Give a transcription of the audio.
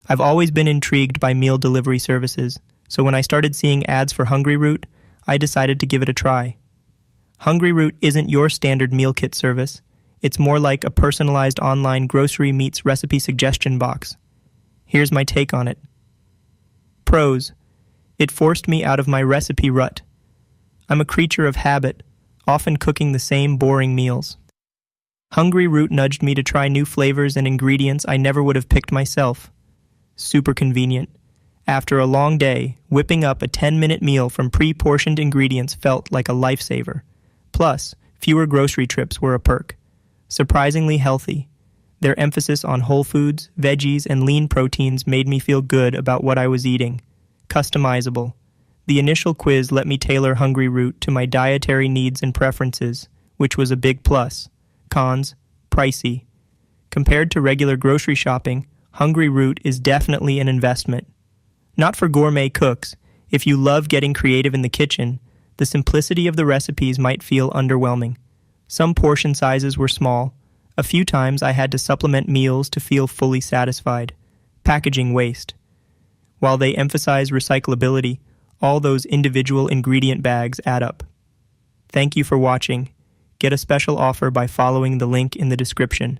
I've always been intrigued by meal delivery services, so when I started seeing ads for Hungryroot, I decided to give it a try. Hungryroot isn't your standard meal kit service. It's more like a personalized online grocery meets recipe suggestion box. Here's my take on it. Pros. It forced me out of my recipe rut. I'm a creature of habit, often cooking the same boring meals. Hungryroot nudged me to try new flavors and ingredients I never would have picked myself. Super convenient. After a long day, whipping up a 10-minute meal from pre-portioned ingredients felt like a lifesaver. Plus, fewer grocery trips were a perk. Surprisingly healthy. Their emphasis on whole foods, veggies, and lean proteins made me feel good about what I was eating. Customizable. The initial quiz let me tailor Hungryroot to my dietary needs and preferences, which was a big plus. Cons, pricey. Compared to regular grocery shopping, Hungryroot is definitely an investment. Not for gourmet cooks. If you love getting creative in the kitchen, the simplicity of the recipes might feel underwhelming. Some portion sizes were small. A few times I had to supplement meals to feel fully satisfied. Packaging waste. While they emphasize recyclability, all those individual ingredient bags add up. Thank you for watching. Get a special offer by following the link in the description.